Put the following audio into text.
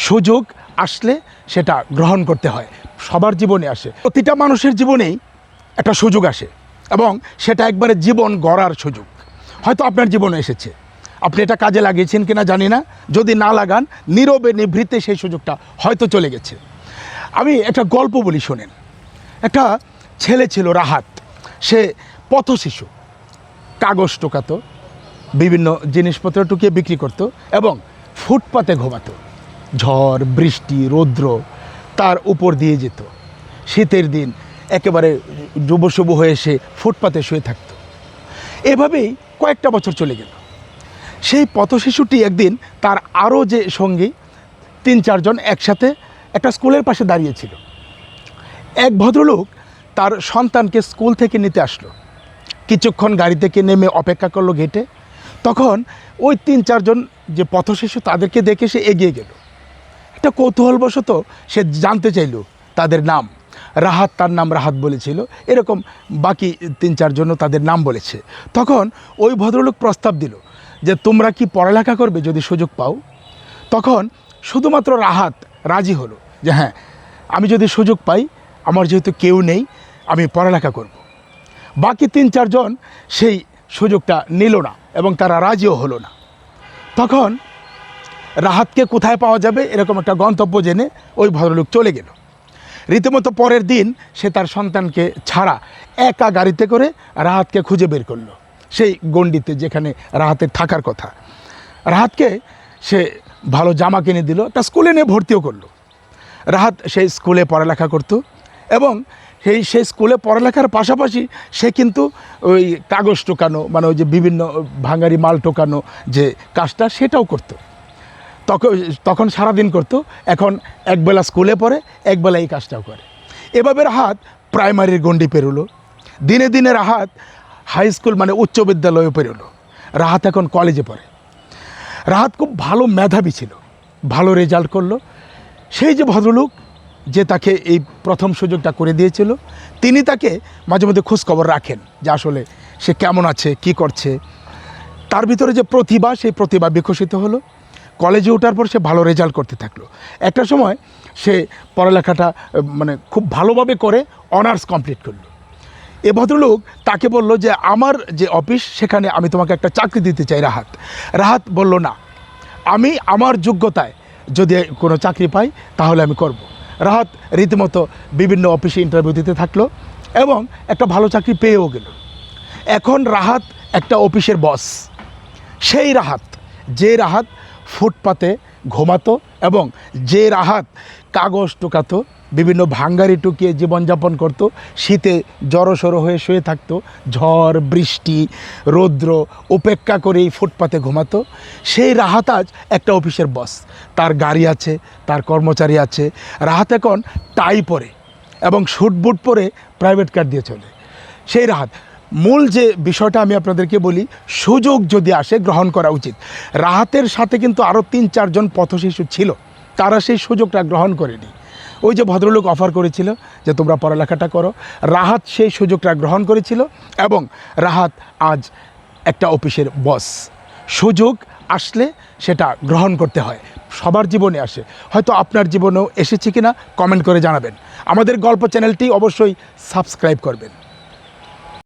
সুযোগ আসলে সেটা গ্রহণ করতে হয়। সবার জীবনে আসে, প্রতিটা মানুষের জীবনেই একটা সুযোগ আসে এবং সেটা একবারে জীবন গড়ার সুযোগ। হয়তো আপনার জীবনে এসেছে, আপনি এটা কাজে লাগিয়েছেন কিনা জানি না। যদি না লাগান, নীরবে নিভৃতে সেই সুযোগটা হয়তো চলে গেছে। আমি একটা গল্প বলি, শোনেন। একটা ছেলে ছিল রাহাত, সে পথশিশু, কাগজ টোকাতো, বিভিন্ন জিনিসপত্র টুকিয়ে বিক্রি করত এবং ফুটপাতে ঘুমাতো। ঝড় বৃষ্টি রৌদ্র তার উপর দিয়ে যেত। শীতের দিন একেবারে ডুবোশুবু হয়ে সে ফুটপাতে শুয়ে থাকত। এভাবেই কয়েকটা বছর চলে গেল। সেই পথশিশুটি একদিন তার আরও যে সঙ্গী ৩-৪ জন একসাথে একটা স্কুলের পাশে দাঁড়িয়েছিল। এক ভদ্রলোক তার সন্তানকে স্কুল থেকে নিতে আসলো। কিছুক্ষণ গাড়ি থেকে নেমে অপেক্ষা করলো গেটে। তখন ওই ৩-৪ জন যে পথশিশু তাদেরকে দেখে সে এগিয়ে গেল। একটা কৌতূহলবশত সে জানতে চাইল তাদের নাম। রাহাত তার নাম রাহাত বলেছিল, এরকম বাকি ৩-৪ জনও তাদের নাম বলেছে। তখন ওই ভদ্রলোক প্রস্তাব দিল যে তোমরা কি পড়ালেখা করবে যদি সুযোগ পাও? তখন শুধুমাত্র রাহাত রাজি হলো যে হ্যাঁ, আমি যদি সুযোগ পাই, আমার যেহেতু কেউ নেই, আমি পড়ালেখা করব। বাকি ৩-৪ জন সেই সুযোগটা নিল না এবং তারা রাজিও হলো না। তখন রাহাতকে কোথায় পাওয়া যাবে এরকম একটা গন্তব্য জেনে ওই ভদ্রলোক চলে গেল। রীতিমতো পরের দিন সে তার সন্তানকে ছাড়া একা গাড়িতে করে রাহাতকে খুঁজে বের করলো সেই গণ্ডিতে যেখানে রাহাতের থাকার কথা। রাহাতকে সে ভালো জামা কিনে দিল, একটা স্কুলে নিয়ে ভর্তিও করলো। রাহাত সেই স্কুলে পড়ালেখা করত এবং সেই স্কুলে পড়ালেখার পাশাপাশি সে কিন্তু ওই কাগজ টোকানো, মানে ওই যে বিভিন্ন ভাঙারি মাল টোকানো যে কাজটা, সেটাও করতো। তখন সারাদিন করতো। এখন একবেলা স্কুলে পড়ে, একবেলা এই কাজটাও করে। এভাবে রাহাত প্রাইমারির গণ্ডি পেরোলো। দিনে দিনে রাহাত হাই স্কুল মানে উচ্চ বিদ্যালয়ে পেরোলো। রাহাত এখন কলেজে পড়ে। রাহাত খুব ভালো মেধাবী ছিল, ভালো রেজাল্ট করলো। সেই যে ভদ্রলোক যে তাকে এই প্রথম সুযোগটা করে দিয়েছিল, তিনি তাকে মাঝে মধ্যে খোঁজখবর রাখেন যে আসলে সে কেমন আছে, কি করছে। তার ভিতরে যে প্রতিভা, সেই প্রতিভা বিকশিত হলো। কলেজে ওঠার পর সে ভালো রেজাল্ট করতে থাকলো। একটা সময় সে পড়ালেখাটা মানে খুব ভালোভাবে করে অনার্স কমপ্লিট করলো। এ ভদ্রলোক তাকে বলল যে আমার যে অফিস, সেখানে আমি তোমাকে একটা চাকরি দিতে চাই। রাহাত বলল না, আমি আমার যোগ্যতায় যদি কোনো চাকরি পাই তাহলে আমি করব। রাহাত রীতিমতো বিভিন্ন অফিসে ইন্টারভিউ দিতে থাকলো এবং একটা ভালো চাকরি পেয়েও গেল। এখন রাহাত একটা অফিসের বস। সেই রাহাত, যে রাহাত ফুটপাতে ঘুমাতো এবং যে রাহাত কাগজ টোকাতো, বিভিন্ন ভাঙ্গারি টুকিয়ে জীবনযাপন করত, শীতে জড়সড়ো হয়ে শুয়ে থাকতো, ঝড় বৃষ্টি রৌদ্র উপেক্ষা করেই ফুটপাতে ঘুমাতো, সেই রাহাত আজ একটা অফিসের বস। তার গাড়ি আছে, তার কর্মচারী আছে। রাহাত এখন টাই পরে এবং স্যুট বুট পরে প্রাইভেট কার দিয়ে চলে। সেই রাহাত। মূল যে বিষয়টা আমি আপনাদেরকে বলি, সুযোগ যদি আসে গ্রহণ করা উচিত। রাহাতের সাথে কিন্তু আরও ৩-৪ জন পথশিশু ছিল, তারা সেই সুযোগটা গ্রহণ করেনি। ওই যে ভদ্রলোক অফার করেছিল যে তোমরা পড়ালেখাটা করো, রাহাত সেই সুযোগটা গ্রহণ করেছিল এবং রাহাত আজ একটা অফিসের বস। সুযোগ আসলে সেটা গ্রহণ করতে হয়, সবার জীবনে আসে। হয়তো আপনার জীবনেও এসেছে কিনা কমেন্ট করে জানাবেন। আমাদের গল্প চ্যানেলটি অবশ্যই সাবস্ক্রাইব করবেন।